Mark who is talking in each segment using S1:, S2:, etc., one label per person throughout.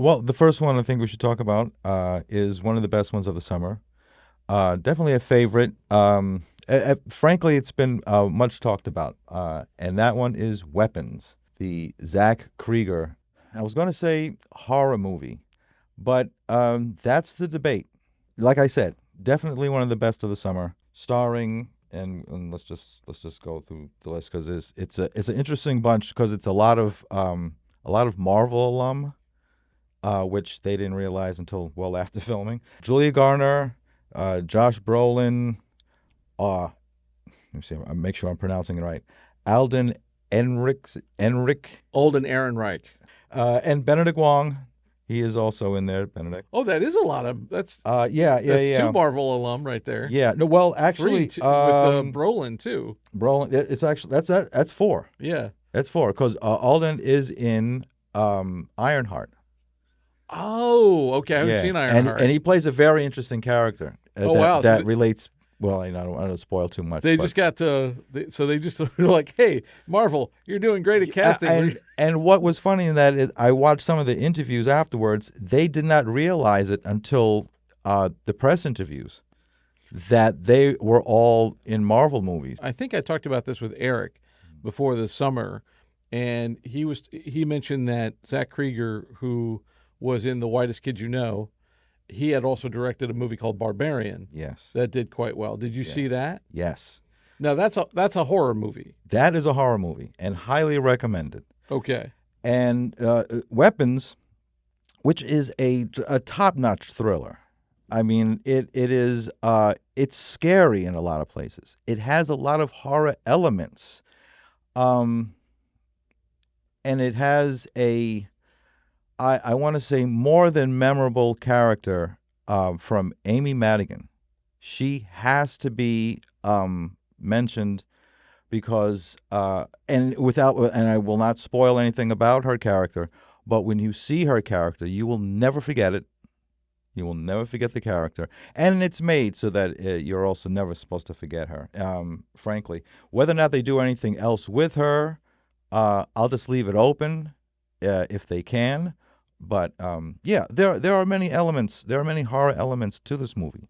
S1: Well, the first one I think we should talk about is one of the best ones of the summer. Definitely a favorite. Frankly, it's been much talked about, and that one is Weapons, the Zach Krieger. I was going to say horror movie, but that's the debate. Like I said, definitely one of the best of the summer, starring. And let's just go through the list because it's an interesting bunch because it's a lot of Marvel alum, which they didn't realize until well after filming. Julia Garner, Josh Brolin, let me see, make sure I'm pronouncing it right. Alden Enric,
S2: Old and Aaron Reich.
S1: and Benedict Wong. He is also in there, Benedict.
S2: Oh, that is a lot of
S1: Yeah, yeah,
S2: that's two
S1: yeah,
S2: Marvel alum right there.
S1: yeah. No, well,
S2: Three
S1: actually,
S2: with Brolin too.
S1: Brolin. It's actually that's four.
S2: Yeah.
S1: That's four because Alden is in Ironheart.
S2: Oh, okay. I haven't
S1: Yeah,
S2: seen
S1: and
S2: Ironheart.
S1: he plays a very interesting character
S2: Oh
S1: that
S2: wow. So
S1: relates. Well, I don't want to spoil too much,
S2: they
S1: but
S2: just got to. So they just were like, "Hey, Marvel, you're doing great at casting."
S1: and what was funny in that is I watched some of the interviews afterwards. They did not realize it until the press interviews that they were all in Marvel movies.
S2: I think I talked about this with Eric before the summer, and he mentioned that Zach Krieger, who was in The Whitest Kid You Know, he had also directed a movie called Barbarian
S1: Yes,
S2: that did quite well. Did you see
S1: yes,
S2: that?
S1: yes.
S2: Now that's a horror movie.
S1: That is a horror movie and highly recommended.
S2: Okay.
S1: And Weapons, which is a top notch thriller. I mean, it is it's scary in a lot of places. It has a lot of horror elements, um, and it has I want to say more than memorable character from Amy Madigan. She has to be mentioned because and I will not spoil anything about her character, but when you see her character, you will never forget it. You will never forget the character, and it's made so that you're also never supposed to forget her. Frankly, whether or not they do anything else with her, I'll just leave it open if they can. But yeah, there are many elements. There are many horror elements to this movie.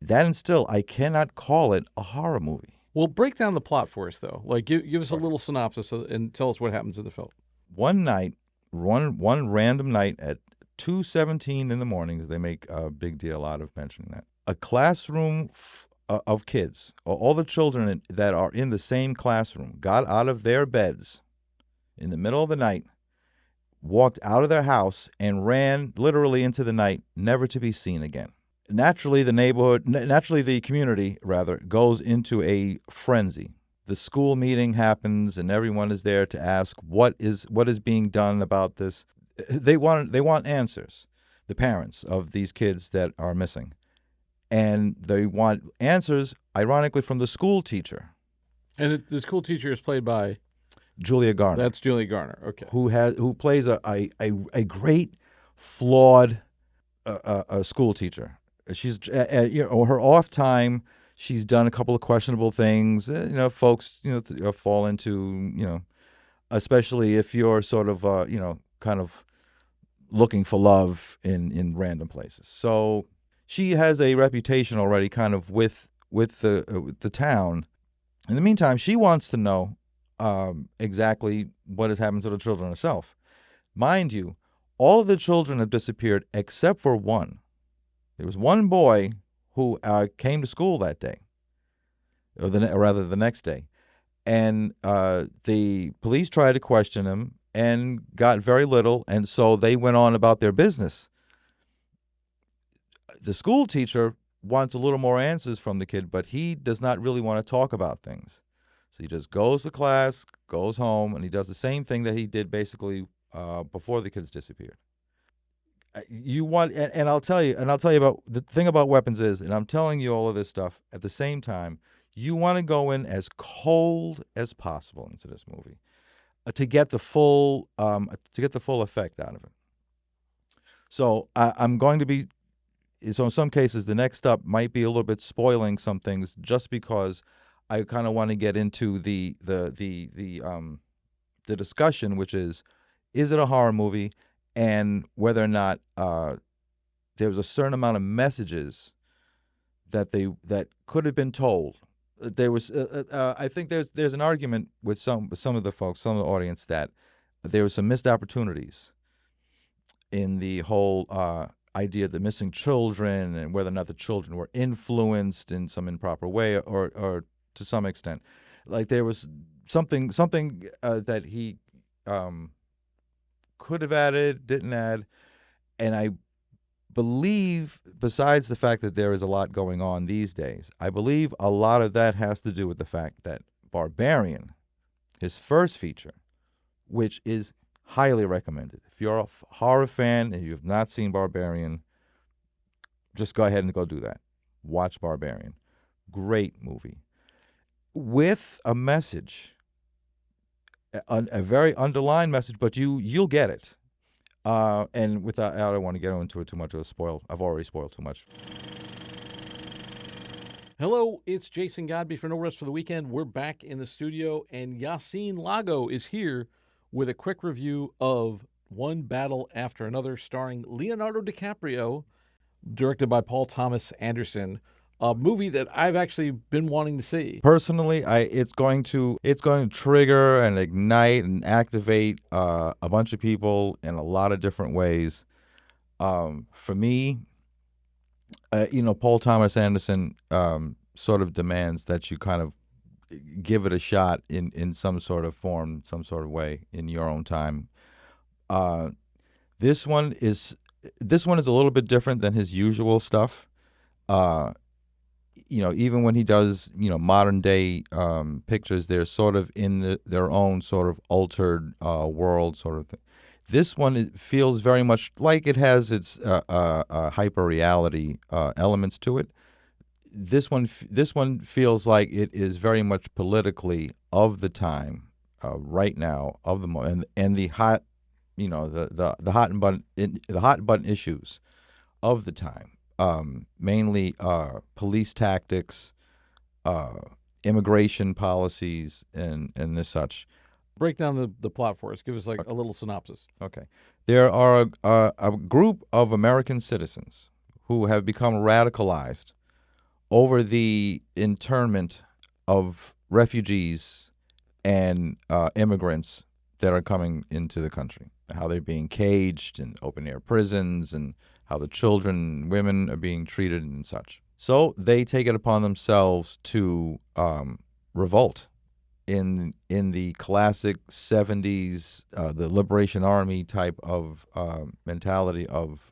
S1: That and still, I cannot call it a horror movie.
S2: Well, break down the plot for us though. Like give us a
S1: Sure.
S2: little synopsis and tell us what happens in the film.
S1: One night, one random night at 2:17 in the morning, 'cause they make a big deal out of mentioning that. A classroom of kids, all the children that are in the same classroom, got out of their beds in the middle of the night, walked out of their house, and ran literally into the night, never to be seen again. Naturally, naturally, the community, rather, goes into a frenzy. The school meeting happens, and everyone is there to ask what is being done about this. They want answers. The parents of these kids that are missing, and they want answers, ironically, from the school teacher,
S2: And the school teacher is played by
S1: Julia Garner,
S2: that's Julie Garner. Okay.
S1: who plays a great flawed a school teacher. She's her off time. She's done a couple of questionable things. Folks fall into especially if you're sort of kind of looking for love in random places. So she has a reputation already, kind of with the town. In the meantime, she wants to know exactly what has happened to the children herself. Mind you, all of the children have disappeared except for one. There was one boy who came to school that day, or rather the next day, and the police tried to question him and got very little, and so they went on about their business. The school teacher wants a little more answers from the kid, but he does not really want to talk about things. So he just goes to class, goes home, and he does the same thing that he did basically before the kids disappeared. You want, and I'll tell you about the thing about Weapons is, and I'm telling you all of this stuff at the same time. You want to go in as cold as possible into this movie to get the full effect out of it. So I'm going to be so in some cases the next up might be a little bit spoiling some things just because I kind of want to get into the discussion, which is it a horror movie, and whether or not there was a certain amount of messages that could have been told. There was, I think there's an argument with some of the folks, some of the audience, that there were some missed opportunities in the whole idea of the missing children and whether or not the children were influenced in some improper way or to some extent. Like there was something that he could have added, didn't add, and I believe, besides the fact that there is a lot going on these days, I believe a lot of that has to do with the fact that Barbarian, his first feature, which is highly recommended. If you're a horror fan and you have not seen Barbarian, just go ahead and go do that. Watch Barbarian. Great movie. With a message, a very underlined message, but you'll get it. And without, I don't want to get into it too much of a spoil. I've already spoiled too much.
S2: Hello, it's Jason Godby for No Rest for the Weekend. We're back in the studio, and Yassine Lago is here with a quick review of One Battle After Another, starring Leonardo DiCaprio, directed by Paul Thomas Anderson. A movie that I've actually been wanting to see.
S1: Personally, it's going to trigger and ignite and activate a bunch of people in a lot of different ways. For me, Paul Thomas Anderson sort of demands that you kind of give it a shot in some sort of form, some sort of way in your own time. This one is a little bit different than his usual stuff. Even when he does, modern day pictures, they're sort of in their own sort of altered world sort of thing. This one, it feels very much like it has its hyper reality elements to it. This one feels like it is very much politically of the time, right now, of the moment, and the hot, the hot button issues of the time. Mainly police tactics, immigration policies, and this such.
S2: Break down the plot for us. Give us a little synopsis.
S1: Okay. There are a group of American citizens who have become radicalized over the internment of refugees and immigrants that are coming into the country, how they're being caged in open-air prisons, and how the children and women are being treated and such. So they take it upon themselves to revolt in the classic 70s, the Liberation Army type of mentality of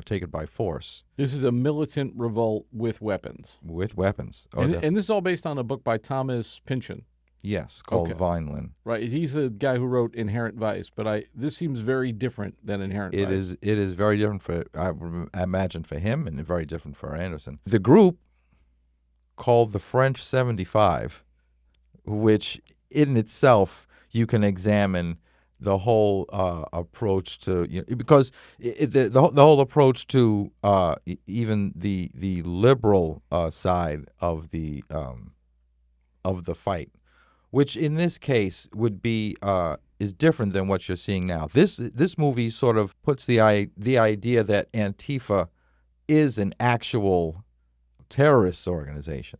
S1: take it by force.
S2: This is a militant revolt with weapons.
S1: With weapons.
S2: And this is all based on a book by Thomas Pynchon.
S1: Yes, called Vineland.
S2: Right, he's the guy who wrote Inherent Vice, but this seems very different than Inherent Vice.
S1: It is very different I imagine for him, and very different for Anderson. The group, called the French 75, which in itself you can examine the whole approach to, because the whole approach to even the liberal side of the fight, which in this case would be is different than what you're seeing now. This movie sort of puts the idea that Antifa is an actual terrorist organization.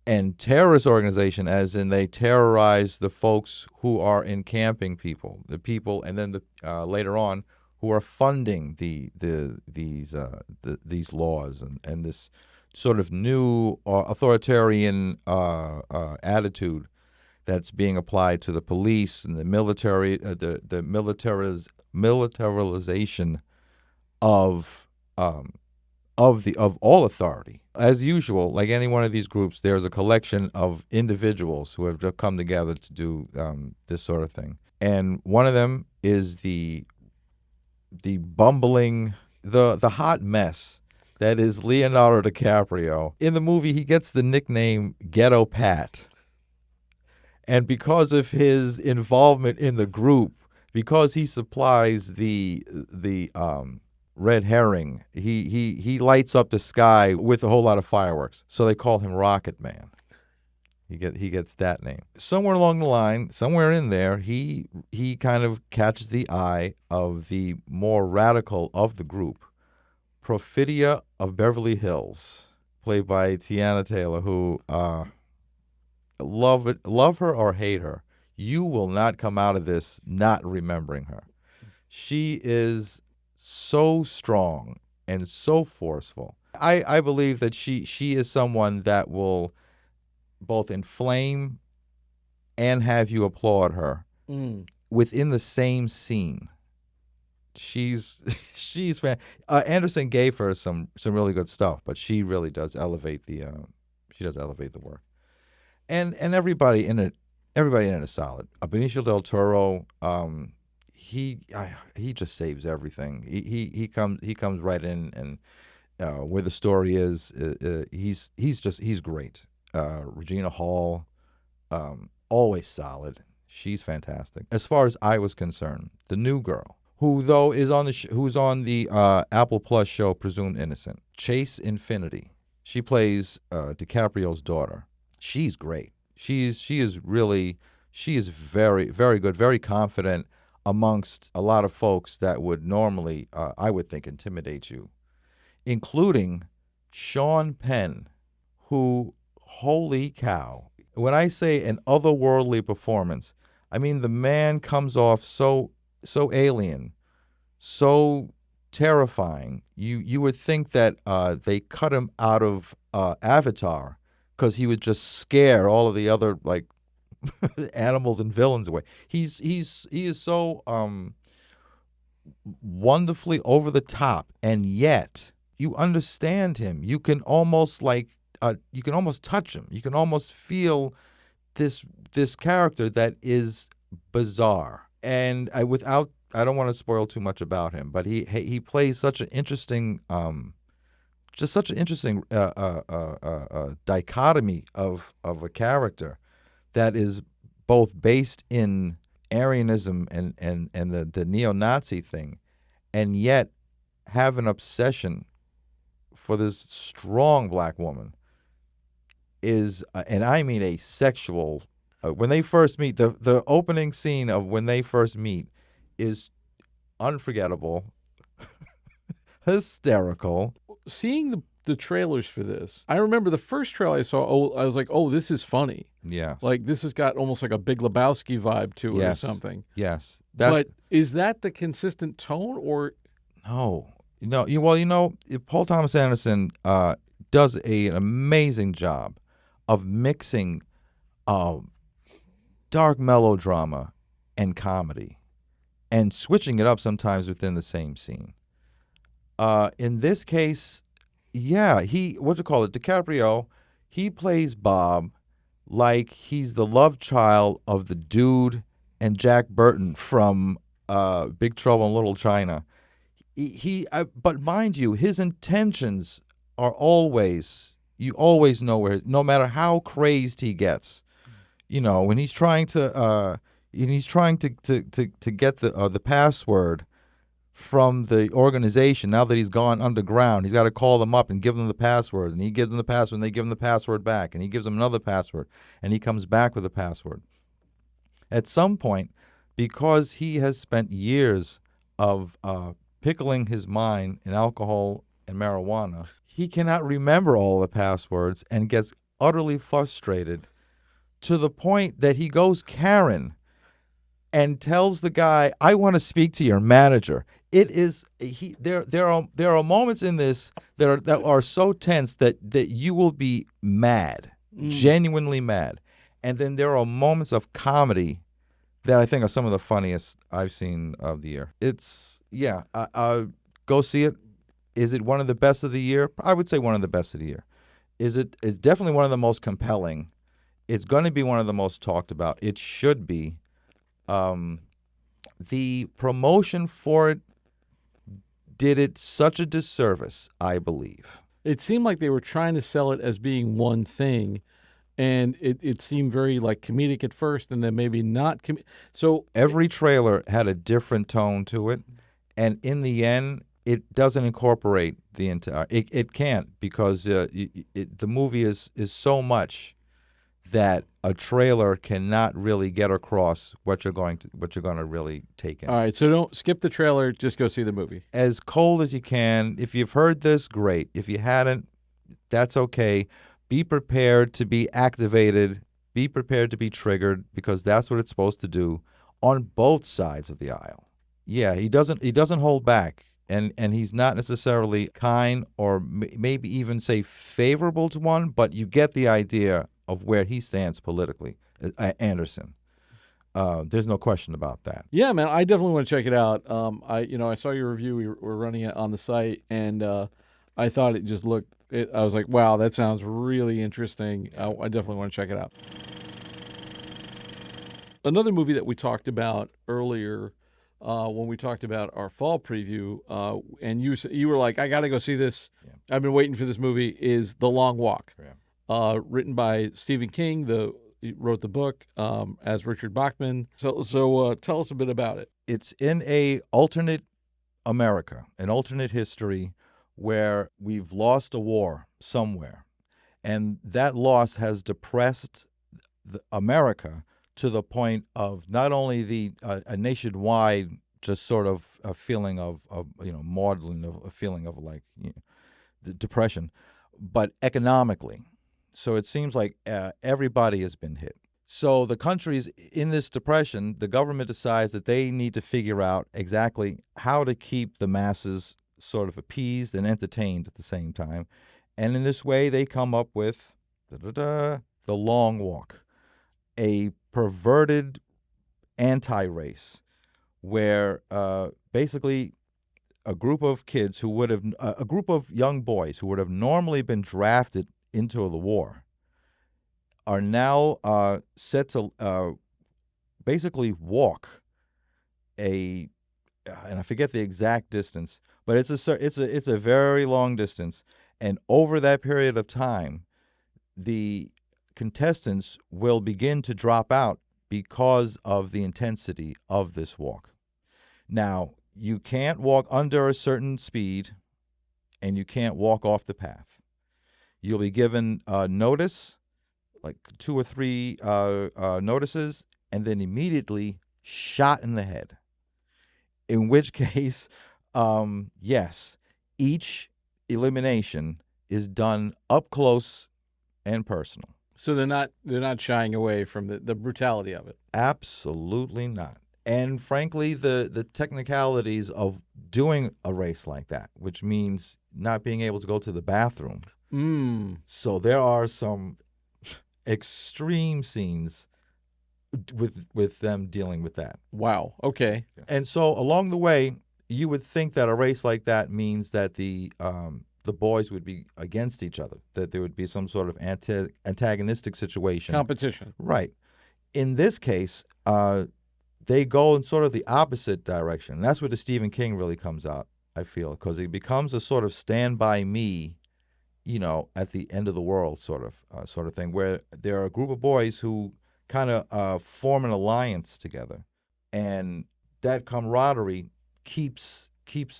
S1: And terrorist organization, as in they terrorize the folks who are encamping the people, and then later on, who are funding these laws and this sort of new authoritarian attitude that's being applied to the police and the military, the militarization of all authority. As usual, like any one of these groups, there's a collection of individuals who have come together to do this sort of thing. And one of them is the bumbling, the hot mess that is Leonardo DiCaprio. In the movie, he gets the nickname Ghetto Pat. And because of his involvement in the group, because he supplies the red herring, he lights up the sky with a whole lot of fireworks. So they call him Rocket Man. He gets that name. Somewhere along the line, somewhere in there, he kind of catches the eye of the more radical of the group, Perfidia of Beverly Hills, played by Tiana Taylor, who love her or hate her, you will not come out of this not remembering her. She is so strong and so forceful. I believe that she is someone that will both inflame and have you applaud her within the same scene. She's Anderson gave her some really good stuff, but she really does elevate the work. And everybody in it is solid. Benicio del Toro, he just saves everything. He comes right in, and where the story is, he's great. Regina Hall, always solid. She's fantastic. As far as I was concerned, the new girl, who though is on who's on the Apple Plus show Presumed Innocent, Chase Infinity. She plays DiCaprio's daughter. She's great. She is very, very good, very confident amongst a lot of folks that would normally, I would think, intimidate you, including Sean Penn, who, holy cow, when I say an otherworldly performance, I mean the man comes off so alien, so terrifying. You would think that they cut him out of Avatar because he would just scare all of the other like animals and villains away. He is so wonderfully over the top, and yet you understand him. You can almost touch him. You can almost feel this character that is bizarre. And I don't want to spoil too much about him, but he plays such an interesting dichotomy of a character that is both based in Aryanism and the neo-Nazi thing, and yet have an obsession for this strong black woman is, and I mean a sexual, when they first meet, the opening scene of when they first meet is unforgettable, hysterical.
S2: Seeing the trailers for this, I remember the first trailer I saw, I was like, oh, this is funny.
S1: Yeah.
S2: Like, this has got almost like a Big Lebowski vibe to it or something.
S1: Yes.
S2: But is that the consistent tone or?
S1: No. Paul Thomas Anderson does an amazing job of mixing dark melodrama and comedy and switching it up sometimes within the same scene. In this case, yeah, DiCaprio, he plays Bob like he's the love child of the dude and Jack Burton from Big Trouble in Little China. But mind you, his intentions are always, you always know where, no matter how crazed he gets, when he's trying to get the password from the organization. Now that he's gone underground, he's got to call them up and give them the password, and he gives them the password, and they give him the password back, and he gives them another password, and he comes back with a password. At some point, because he has spent years of pickling his mind in alcohol and marijuana, he cannot remember all the passwords and gets utterly frustrated to the point that he goes Karen and tells the guy, "I want to speak to your manager." It is there are moments in this that are so tense that you will be mad, genuinely mad, and then there are moments of comedy that I think are some of the funniest I've seen of the year. It's go see it. Is it one of the best of the year? I would say one of the best of the year. It's definitely one of the most compelling. It's going to be one of the most talked about. It should be. The promotion for it did it such a disservice, I believe.
S2: It seemed like they were trying to sell it as being one thing, and it seemed very like comedic at first, and then maybe not. So
S1: every trailer had a different tone to it, and in the end, it doesn't incorporate the entire. It can't, because the movie is so much that a trailer cannot really get across what you're going to really take in.
S2: All right, so don't skip the trailer. Just go see the movie.
S1: As cold as you can. If you've heard this, great. If you hadn't, that's okay. Be prepared to be activated. Be prepared to be triggered, because that's what it's supposed to do on both sides of the aisle. Yeah, he doesn't hold back, and he's not necessarily kind or maybe even say favorable to one, but you get the idea of where he stands politically. Anderson. There's no question about that.
S2: Yeah, man, I definitely want to check it out. I saw your review. We were running it on the site, and I thought it just looked. I was like, wow, that sounds really interesting. I definitely want to check it out. Another movie that we talked about earlier, when we talked about our fall preview, and you were like, I got to go see this.
S1: Yeah.
S2: I've been waiting for this movie. Is The Long Walk,
S1: Yeah.
S2: written by Stephen King. He wrote the book as Richard Bachman. So tell us a bit about it.
S1: It's in a alternate America, an alternate history where we've lost a war somewhere, and that loss has depressed America to the point of not only a nationwide just sort of a feeling of maudlin, of a feeling of like the depression, but economically. So it seems like everybody has been hit. So the country's in this depression. The government decides that they need to figure out exactly how to keep the masses sort of appeased and entertained at the same time. And in this way, they come up with The Long Walk, a perverted anti-race where basically a group of kids a group of young boys who would have normally been drafted into the war are now set to basically walk and I forget the exact distance, but it's a very long distance, and over that period of time, the contestants will begin to drop out because of the intensity of this walk. Now, you can't walk under a certain speed, and you can't walk off the path. You'll be given notice, like 2 or 3 notices, and then immediately shot in the head. In which case, yes, each elimination is done up close and personal.
S2: So they're not shying away from the brutality of it.
S1: Absolutely not. And frankly, the technicalities of doing a race like that, which means not being able to go to the bathroom. So there are some extreme scenes with them dealing with that.
S2: Wow. Okay.
S1: And so along the way, you would think that a race like that means that the boys would be against each other, that there would be some sort of antagonistic situation.
S2: Competition.
S1: Right. In this case, they go in sort of the opposite direction. And that's where the Stephen King really comes out, I feel, because he becomes a sort of stand by me, at the end of the world sort of thing, where there are a group of boys who kind of form an alliance together, and that camaraderie keeps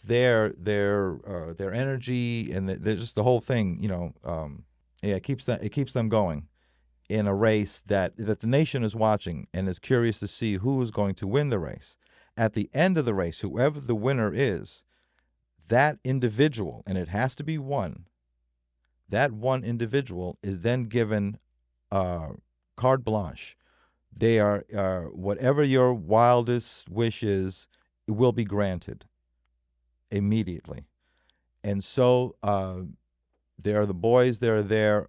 S1: their energy and just the whole thing, it keeps them going in a race that the nation is watching and is curious to see who is going to win the race. At the end of the race, whoever the winner is, that individual, and it has to be one, that one individual is then given carte blanche. They are whatever your wildest wish is, it will be granted immediately. And so there are the boys that are there,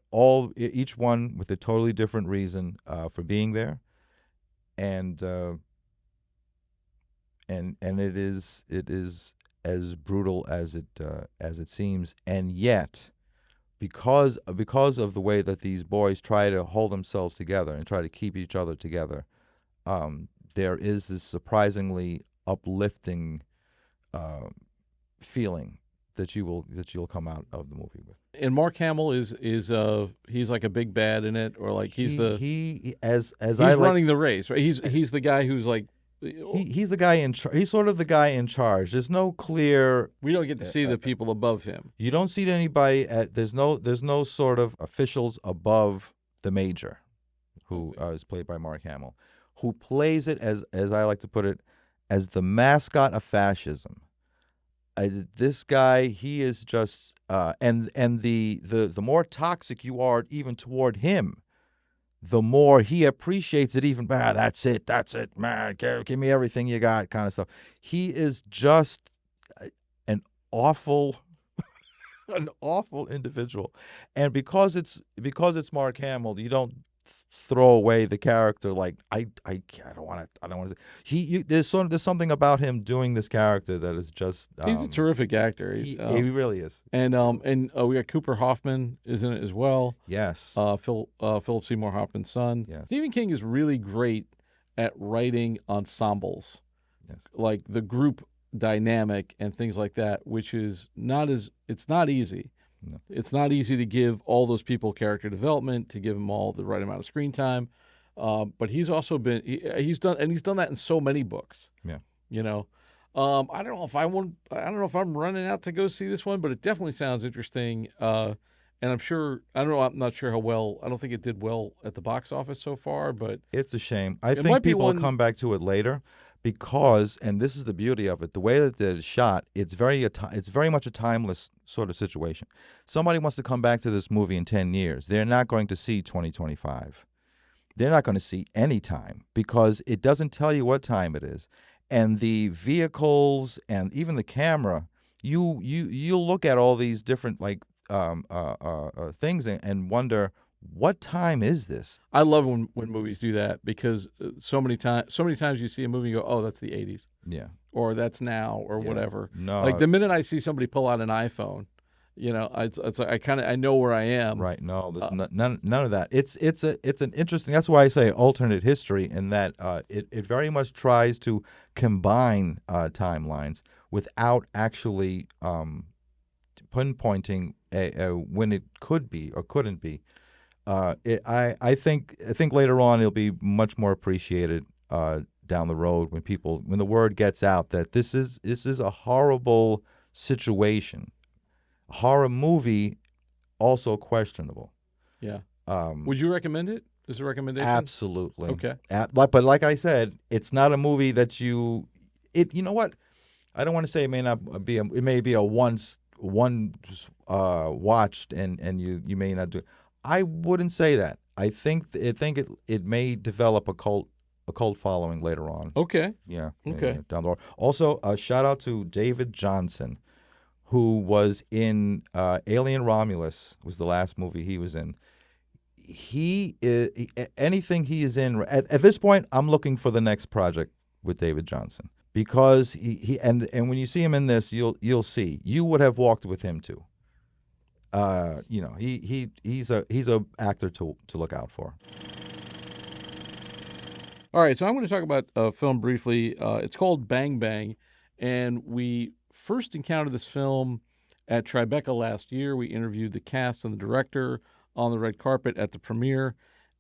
S1: each one with a totally different reason for being there, and it is as brutal as it seems, and yet, because of the way that these boys try to hold themselves together and try to keep each other together, there is this surprisingly uplifting feeling that you'll come out of the movie with.
S2: And Mark Hamill is he's like a big bad in it, or like he's running the race, right? He's the guy who's like
S1: he's the guy in he's sort of the guy in charge. There's no clear.
S2: We don't get to see the people above him.
S1: You don't see anybody there's no sort of officials above the major. who is played by Mark Hamill, who plays it as I like to put it, as the mascot of fascism. This guy, he is just, and the more toxic you are, even toward him, the more he appreciates it. Even, that's it, man. Give me everything you got, kind of stuff. He is just an awful an awful individual, and because it's Mark Hamill, you don't throw away the character like I don't want to. There's something about him doing this character that is just
S2: He's a terrific actor.
S1: he really is.
S2: And we got Cooper Hoffman is in it as well.
S1: Yes.
S2: Philip Seymour Hoffman's son.
S1: Yes.
S2: Stephen King is really great at writing ensembles,
S1: Yes.
S2: like the group dynamic and things like that, which is it's not easy.
S1: No.
S2: It's not easy to give all those people character development, to give them all the right amount of screen time. But he's also he's done that in so many books.
S1: Yeah.
S2: You know, I don't know if I'm running out to go see this one, but it definitely sounds interesting. And I'm not sure how well. I don't think it did well at the box office so far, but
S1: It's a shame. I
S2: might
S1: think
S2: be
S1: people will
S2: one-
S1: come back to it later because, and this is the beauty of it, the way that it's shot, it's very much a timeless sort of situation. Somebody wants to come back to this movie in 10 years. They're not going to see 2025. They're not going to see any time because it doesn't tell you what time it is. And the vehicles and even the camera, you'll look at all these different things and wonder, what time is this?
S2: I love when movies do that because so many times you see a movie and go, oh, that's the 80s,
S1: Yeah.
S2: or that's now, or whatever.
S1: No.
S2: Like the minute I see somebody pull out an iPhone, it's like I know where I am.
S1: Right. No, there's none of that. It's an interesting. That's why I say alternate history, in that it very much tries to combine timelines without actually pinpointing when it could be or couldn't be. I think later on it'll be much more appreciated down the road when the word gets out that this is a horrible situation. Horror movie, also questionable.
S2: Yeah. Would you recommend it? Is it a recommendation?
S1: Absolutely.
S2: Okay.
S1: But like I said, it's not a movie that you know what? I don't want to say it may not be it may be a once watched and you may not do it. I wouldn't say that. I think it may develop a cult following later on.
S2: Okay.
S1: Yeah.
S2: Okay.
S1: Yeah, down the road. Also, a shout out to David Johnson, who was in Alien Romulus, was the last movie he was in. Anything he is in at this point, I'm looking for the next project with David Johnson, because he and when you see him in this, you'll see you would have walked with him too. He's a actor to look out for.
S2: All right, so I'm going to talk about a film briefly. It's called Bang Bang, and we first encountered this film at Tribeca last year. We interviewed the cast and the director on the red carpet at the premiere,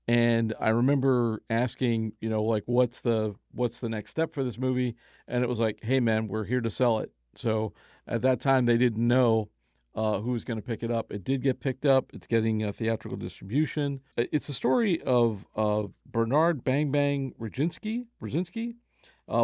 S2: and I remember asking, what's the next step for this movie? And it was like, hey man, we're here to sell it. So at that time, they didn't know who was going to pick it up. It did get picked up. It's getting a theatrical distribution. It's a story of Bernard Bang Bang Brzezinski,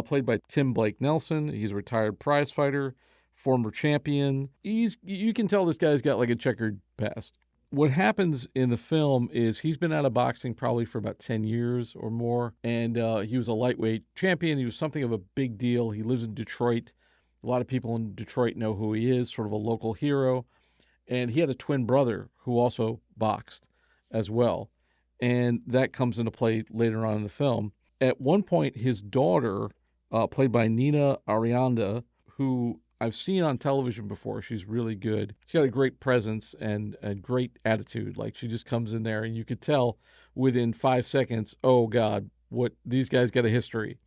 S2: played by Tim Blake Nelson. He's a retired prize fighter, former champion. You can tell this guy's got like a checkered past. What happens in the film is he's been out of boxing probably for about 10 years or more, and he was a lightweight champion. He was something of a big deal. He lives in Detroit. A lot of people in Detroit know who he is, sort of a local hero. And he had a twin brother who also boxed as well. And that comes into play later on in the film. At one point, his daughter, played by Nina Arianda, who I've seen on television before. She's really good. She's got a great presence and a great attitude. Like, she just comes in there and you could tell within 5 seconds, oh God, what these guys got a history.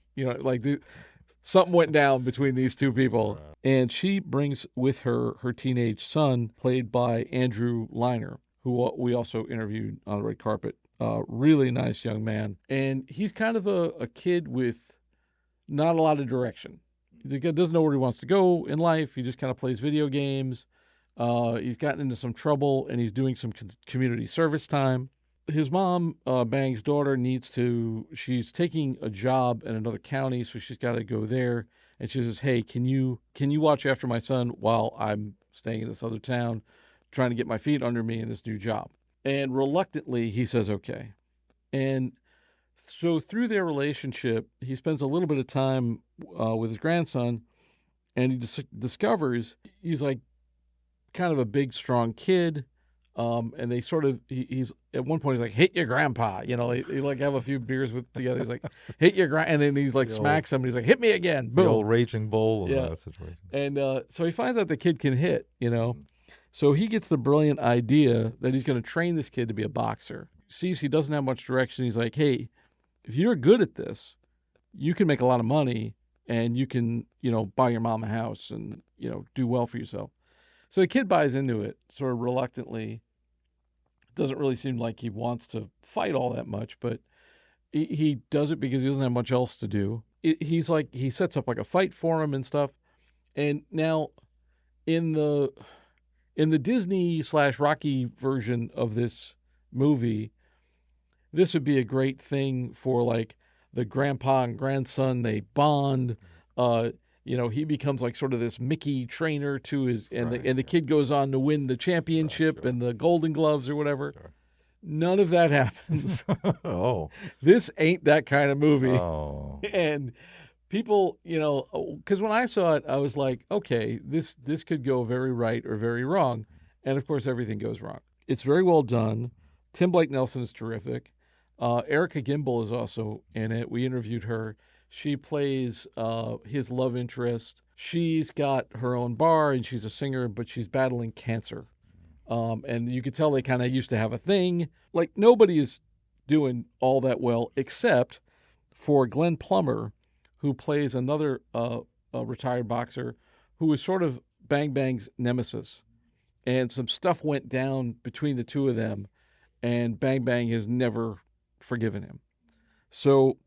S2: Something went down between these two people. And she brings with her teenage son, played by Andrew Liner, who we also interviewed on the red carpet. Really nice young man. And he's kind of a kid with not a lot of direction. He doesn't know where he wants to go in life. He just kind of plays video games. He's gotten into some trouble, and he's doing some community service time. his mom, Bang's daughter, she's taking a job in another county, so she's got to go there. And she says, "Hey, can you watch after my son while I'm staying in this other town, trying to get my feet under me in this new job?" And reluctantly, he says, "Okay." And so through their relationship, he spends a little bit of time with his grandson, and he discovers he's like kind of a big, strong kid. And they sort of, he's at one point, he's like, "Hit your grandpa." They like have a few beers together. He's like, "Hit your and then he's like, smacks him, and he's like, "Hit me again."
S1: The
S2: Boom.
S1: old raging bull
S2: Yeah.
S1: situation.
S2: And so he finds out the kid can hit, So he gets the brilliant idea that he's going to train this kid to be a boxer. Sees he doesn't have much direction. He's like, "Hey, if you're good at this, you can make a lot of money, and you can, buy your mom a house and, do well for yourself." So the kid buys into it sort of reluctantly. Doesn't really seem like he wants to fight all that much, but he does it because he doesn't have much else to do. He sets up like a fight for him and stuff. And now in the Disney / Rocky version of this movie, this would be a great thing for like the grandpa and grandson. They bond. He becomes like sort of this Mickey trainer to his, and the kid goes on to win the championship and the Golden Gloves or whatever.
S1: Sure.
S2: None of that happens.
S1: Oh.
S2: This ain't that kind of movie.
S1: Oh.
S2: And people, because when I saw it, I was like, okay, this could go very right or very wrong. And of course, everything goes wrong. It's very well done. Tim Blake Nelson is terrific. Erica Gimbel is also in it. We interviewed her. She plays his love interest. She's got her own bar and she's a singer, but she's battling cancer. And you could tell they kind of used to have a thing. Like nobody is doing all that well except for Glenn Plummer, who plays another retired boxer who is sort of Bang Bang's nemesis. And some stuff went down between the two of them, and Bang Bang has never forgiven him. So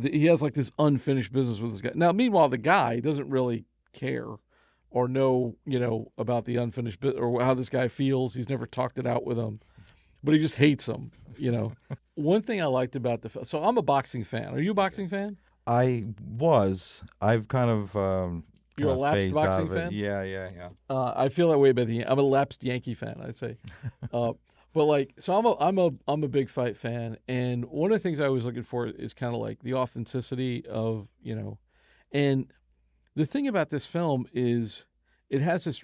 S2: he has like this unfinished business with this guy. Now, meanwhile, the guy doesn't really care or know, about the unfinished business or how this guy feels. He's never talked it out with him, but he just hates him, One thing I liked about the film, so I'm a boxing fan. Are you a boxing fan?
S1: I've kind of
S2: You're a lapsed
S1: phased out
S2: boxing
S1: of it.
S2: fan?
S1: Yeah.
S2: I feel that way about I'm a lapsed Yankee fan, I'd say. But like, so I'm a big fight fan, and one of the things I was looking for is kind of like the authenticity of, and the thing about this film is it has this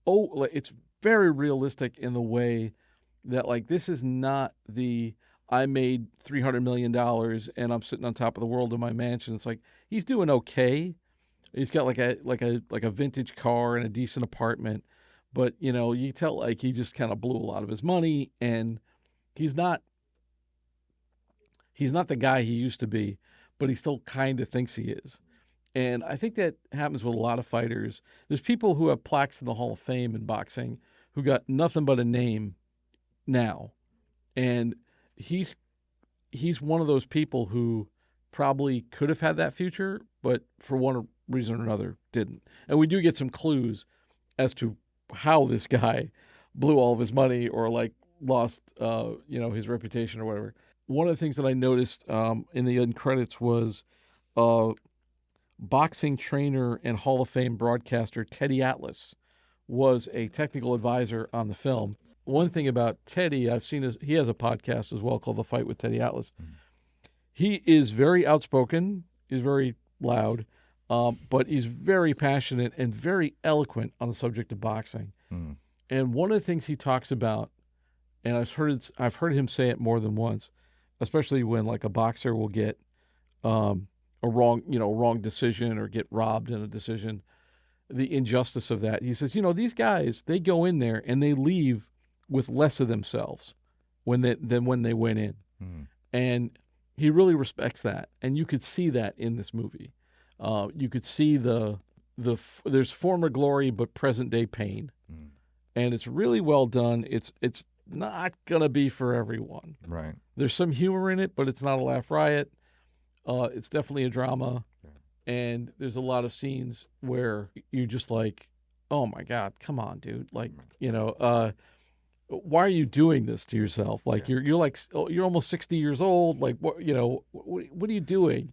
S2: it's very realistic in the way that like this is not I made $300 million and I'm sitting on top of the world in my mansion. It's like he's doing okay. He's got like a vintage car and a decent apartment, but you tell like he just kind of blew a lot of his money, and he's not the guy he used to be, but he still kind of thinks he is. And I think that happens with a lot of fighters. There's people who have plaques in the Hall of Fame in boxing who got nothing but a name now, and he's one of those people who probably could have had that future, but for one reason or another didn't. And we do get some clues as to how this guy blew all of his money or like lost his reputation or whatever. One of the things that I noticed in the end credits was boxing trainer and Hall of Fame broadcaster Teddy Atlas was a technical advisor on the film. One thing about Teddy I've seen is he has a podcast as well called The Fight with Teddy Atlas. He is very outspoken, he's very loud, but he's very passionate and very eloquent on the subject of boxing. And one of the things he talks about, and I've heard him say it more than once, especially when like a boxer will get a wrong decision or get robbed in a decision, the injustice of that. He says, these guys, they go in there and they leave with less of themselves than when they went in. And he really respects that. And you could see that in this movie. You could see there's former glory, but present day pain. And it's really well done. It's not going to be for everyone.
S1: Right.
S2: There's some humor in it, but it's not a laugh riot. It's definitely a drama. And there's a lot of scenes where you're just like, oh my God, come on, dude. Like, why are you doing this to yourself? Like
S1: Yeah.
S2: you're almost 60 years old. Like what are you doing?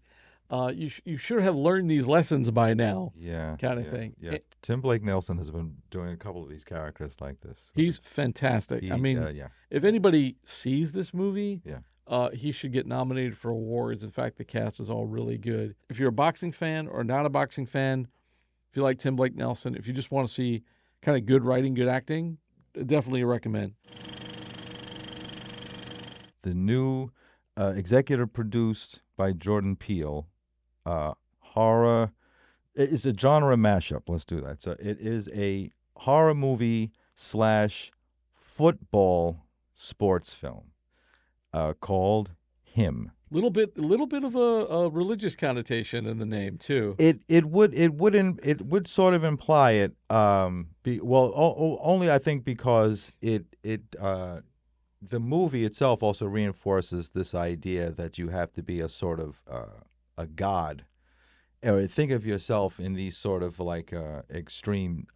S2: You should have learned these lessons by now,
S1: Yeah,
S2: kind of
S1: yeah,
S2: thing.
S1: yeah. Tim Blake Nelson has been doing a couple of these characters like this. Where
S2: He's fantastic. I mean,
S1: yeah,
S2: if
S1: yeah,
S2: anybody sees this movie,
S1: yeah.
S2: he should get nominated for awards. In fact, the cast is all really good. If you're a boxing fan or not a boxing fan, if you like Tim Blake Nelson, if you just want to see kind of good writing, good acting, definitely recommend.
S1: The new executive produced by Jordan Peele horror. It's a genre mashup. Let's do that. So it is a horror movie slash football sports film called Him.
S2: Little bit of a religious connotation in the name too.
S1: It would sort of imply it. Only I think because the movie itself also reinforces this idea that you have to be a sort of a god, or think of yourself in these sort of like extreme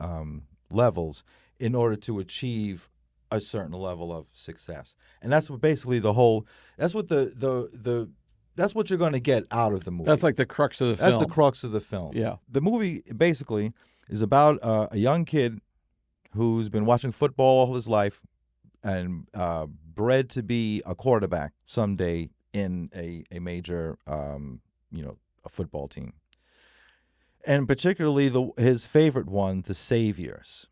S1: levels in order to achieve a certain level of success. And that's what basically the whole. That's what the that's what you're going to get out of the movie.
S2: That's like the crux of the
S1: That's the
S2: film.
S1: crux of the film.
S2: Yeah.
S1: The movie basically is about a young kid who's been watching football all his life and bred to be a quarterback someday in a major, a football team. And particularly his favorite one, the Saviors,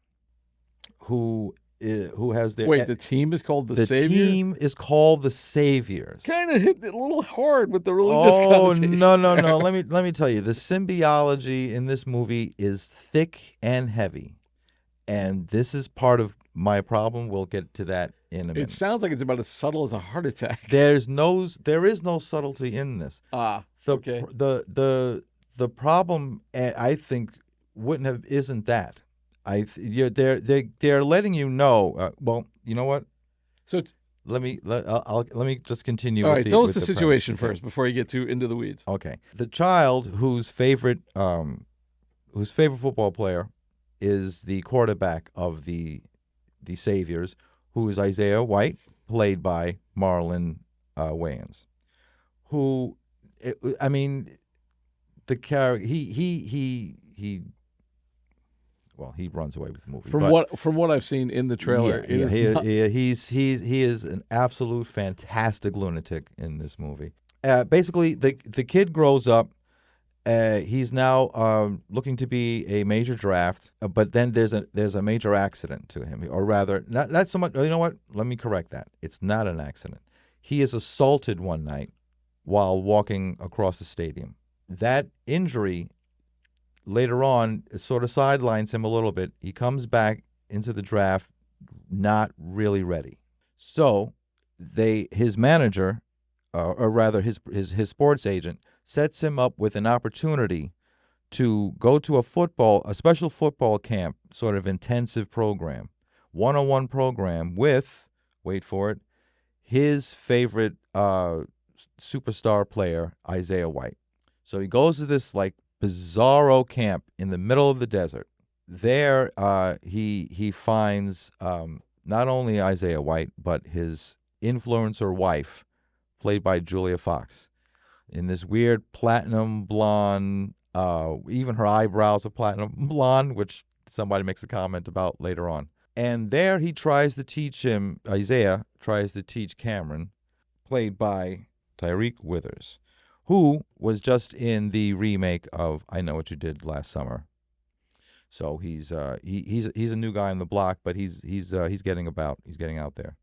S1: who has their
S2: Wait, the team is called the Savior?
S1: team is called the Saviors.
S2: Kind of hit it a little hard with the religious
S1: Oh
S2: connotation.
S1: no! Let me tell you, the symbiology in this movie is thick and heavy, and this is part of my problem. We'll get to that in a
S2: It
S1: minute.
S2: sounds like it's about as subtle as a heart attack.
S1: There is no subtlety in this.
S2: Okay.
S1: The problem I think isn't that. They're letting you know. Well, you know what?
S2: So,
S1: Let me just continue.
S2: all
S1: with
S2: right,
S1: the,
S2: tell us
S1: with
S2: the
S1: the
S2: situation
S1: premise, okay?
S2: first before you get too into the weeds.
S1: Okay. The child whose favorite football player is the quarterback of the Saviors, who is Isaiah White, played by Marlon Wayans. Who, I mean, the character he well, he runs away with the movie.
S2: From what I've seen in the trailer, it is not.
S1: He is an absolute fantastic lunatic in this movie. Basically, the kid grows up. He's now looking to be a major draft, but then there's a major accident to him, or rather, not so much. You know what? Let me correct that. It's not an accident. He is assaulted one night while walking across the stadium. That injury later on sort of sidelines him a little bit. He comes back into the draft not really ready. So his manager, or rather his sports agent, sets him up with an opportunity to go to a special football camp, sort of intensive program, one-on-one program with, wait for it, his favorite superstar player, Isaiah White. So he goes to this like bizarro camp in the middle of the desert. There, he finds not only Isaiah White, but his influencer wife, played by Julia Fox, in this weird platinum blonde. Even her eyebrows are platinum blonde, which somebody makes a comment about later on. And there he tries to teach him, Isaiah tries to teach Cameron, played by Tyreek Withers, who was just in the remake of I Know What You Did Last Summer. So he's a new guy on the block, but he's getting out there,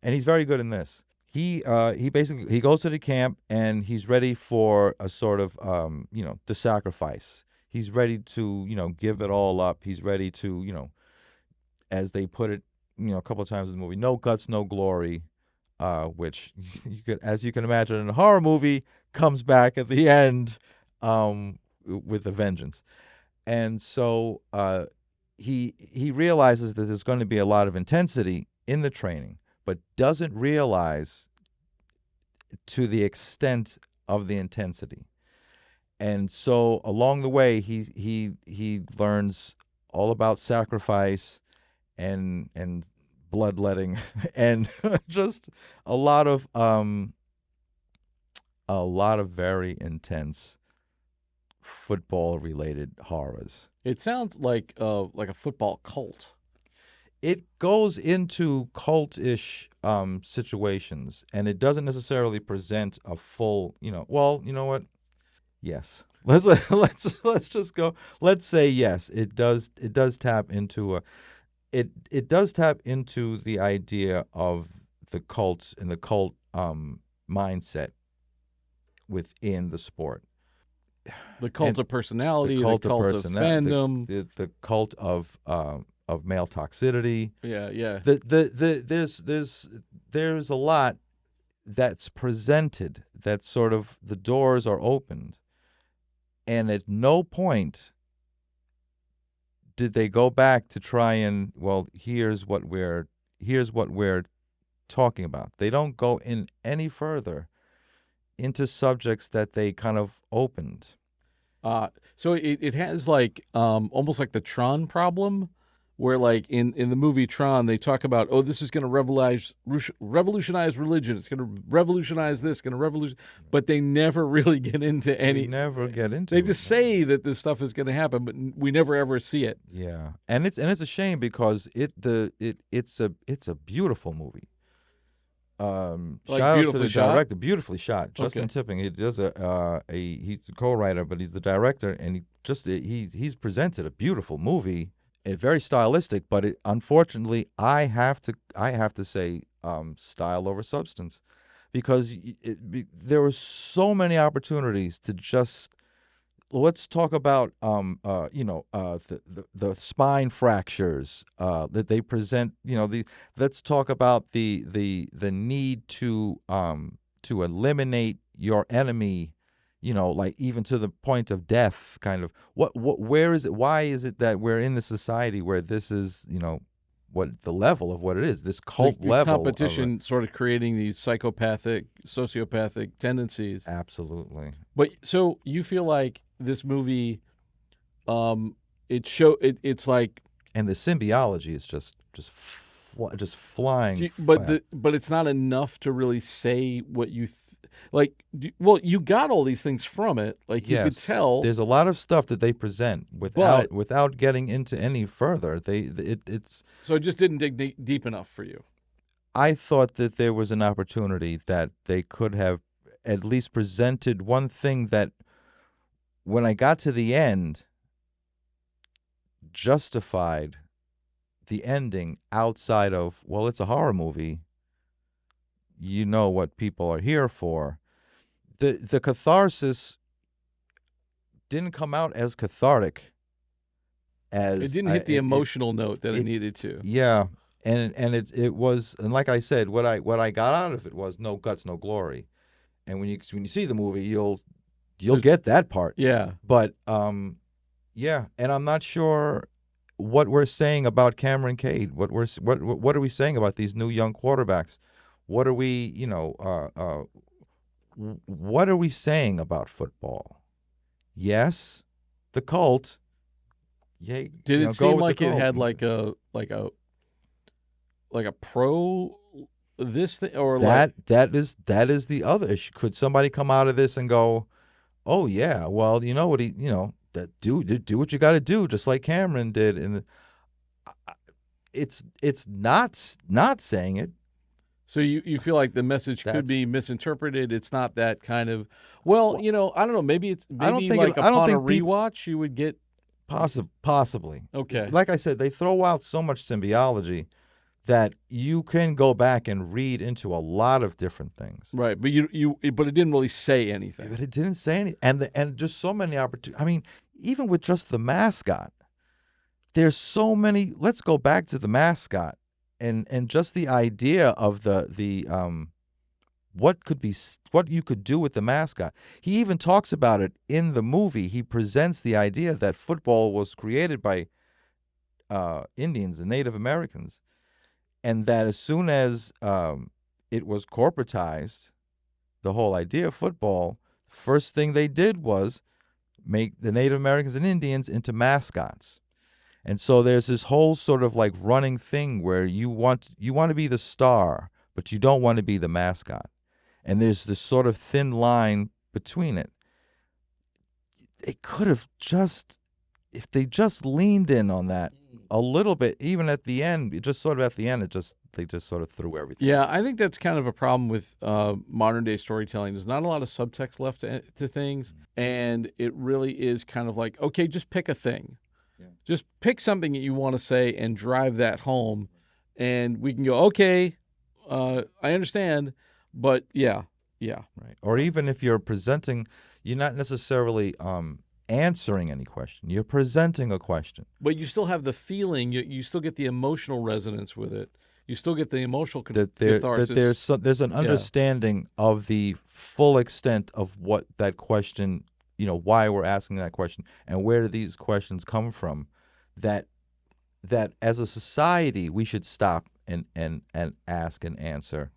S1: and he's very good in this. He basically he goes to the camp and he's ready for a sort of the sacrifice. He's ready to give it all up. He's ready to as they put it a couple of times in the movie, no guts, no glory, which as you can imagine in a horror movie, comes back at the end with a vengeance. And so he realizes that there's going to be a lot of intensity in the training, but doesn't realize to the extent of the intensity. And so along the way, he learns all about sacrifice and bloodletting, and just a lot of um, a lot of very intense football related horrors.
S2: It sounds like a football cult.
S1: It goes into cultish situations, and it doesn't necessarily present a full. Well, you know what? Yes. Let's just go. Let's say yes. It does tap into a it does tap into the idea of the cult and the cult mindset within the sport.
S2: The cult
S1: And
S2: of
S1: the
S2: personality, the
S1: cult of
S2: cult of
S1: personality,
S2: fandom.
S1: the cult of male toxicity.
S2: Yeah, yeah.
S1: There's a lot that's presented that sort of the doors are opened, and at no point did they go back to try and, well, here's what we're talking about. They don't go in any further into subjects that they kind of opened.
S2: So it has almost like the Tron problem, where like in the movie Tron they talk about, oh, this is going to revolutionize religion. It's going to revolutionize this, going to revolution, but they never really get into
S1: They
S2: any.
S1: never get into
S2: They
S1: it.
S2: just say that this stuff is going to happen, but we never ever see it.
S1: Yeah, and it's a shame because it's a beautiful movie.
S2: Like
S1: Shout out to
S2: beautifully
S1: the
S2: shot.
S1: director, beautifully shot. Justin
S2: Okay.
S1: Tipping. He does he's the co-writer, but he's the director, and he's presented a beautiful movie. Very stylistic, but unfortunately, I have to say style over substance, because there were so many opportunities to just, let's talk about the spine fractures that they present. Let's talk about the need to eliminate your enemy. Like even to the point of death. Kind of where is it? Why is it that we're in the society where this is what the level of what it is? This cult
S2: The
S1: level of
S2: competition sort of creating these psychopathic, sociopathic tendencies.
S1: absolutely.
S2: But so you feel like this movie, it's like,
S1: And the symbiology is just flying fast.
S2: but it's not enough to really say what you like. Well, you got all these things from it, like you could
S1: Yes,
S2: tell,
S1: there's a lot of stuff that they present
S2: but
S1: without getting into any further. It's.
S2: so it just didn't dig deep enough for you.
S1: I thought that there was an opportunity that they could have at least presented one thing that, when I got to the end, justified the ending outside of, well, it's a horror movie. You know what people are here for. The catharsis didn't come out as cathartic
S2: It
S1: as
S2: didn't hit the emotional note that it needed to.
S1: yeah, and it was, and like I said, what I got out of it was no guts, no glory. And when you see the movie, you'll get that part.
S2: Yeah.
S1: But yeah, and I'm not sure what we're saying about Cameron Cade. What are we saying about these new young quarterbacks? What are we what are we saying about football? Yes, the cult. Yeah,
S2: Did it
S1: go
S2: seem
S1: with
S2: like
S1: the
S2: it
S1: cult.
S2: had like a pro this thing, or
S1: that is the other issue. Could somebody come out of this and go, "Oh yeah, well, you know what that do what you got to do, just like Cameron did." And it's not saying it.
S2: so you feel like the message could
S1: That's
S2: be misinterpreted? It's not that kind of, well,
S1: well,
S2: I don't know. Maybe
S1: I don't think
S2: like
S1: I don't
S2: upon a
S1: think people
S2: rewatch you would get
S1: possibly.
S2: okay,
S1: Like I said, they throw out so much symbiology that you can go back and read into a lot of different things.
S2: right? But but it didn't really say anything.
S1: But it didn't say anything, and just so many opportunities. I mean, even with just the mascot, there's so many. Let's go back to the mascot, and just the idea of the what you could do with the mascot. He even talks about it in the movie. He presents the idea that football was created by Indians and Native Americans, and that as soon as it was corporatized, the whole idea of football, first thing they did was make the Native Americans and Indians into mascots. And so there's this whole sort of like running thing where you want to be the star, but you don't want to be the mascot. And there's this sort of thin line between it. It could have just, if they just leaned in on that a little bit, even at the end, it just sort of at the end, they just sort of threw everything.
S2: Yeah, I think that's kind of a problem with modern day storytelling. There's not a lot of subtext left to things, and it really is kind of like, okay, just pick a thing.
S1: Yeah.
S2: Just pick something that you want to say and drive that home, and we can go, okay, I understand, but yeah.
S1: Right. Or even if you're presenting, you're not necessarily answering any question. You're presenting a question.
S2: But you still have the feeling, you still get the emotional resonance with it. You still get the emotional
S1: That
S2: catharsis.
S1: there's an understanding of the full extent of what that question, why we're asking that question and where do these questions come from, that as a society we should stop and ask and answer.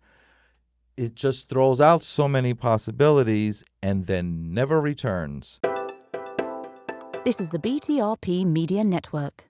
S1: It just throws out so many possibilities and then never returns.
S3: This is the BTRP Media Network.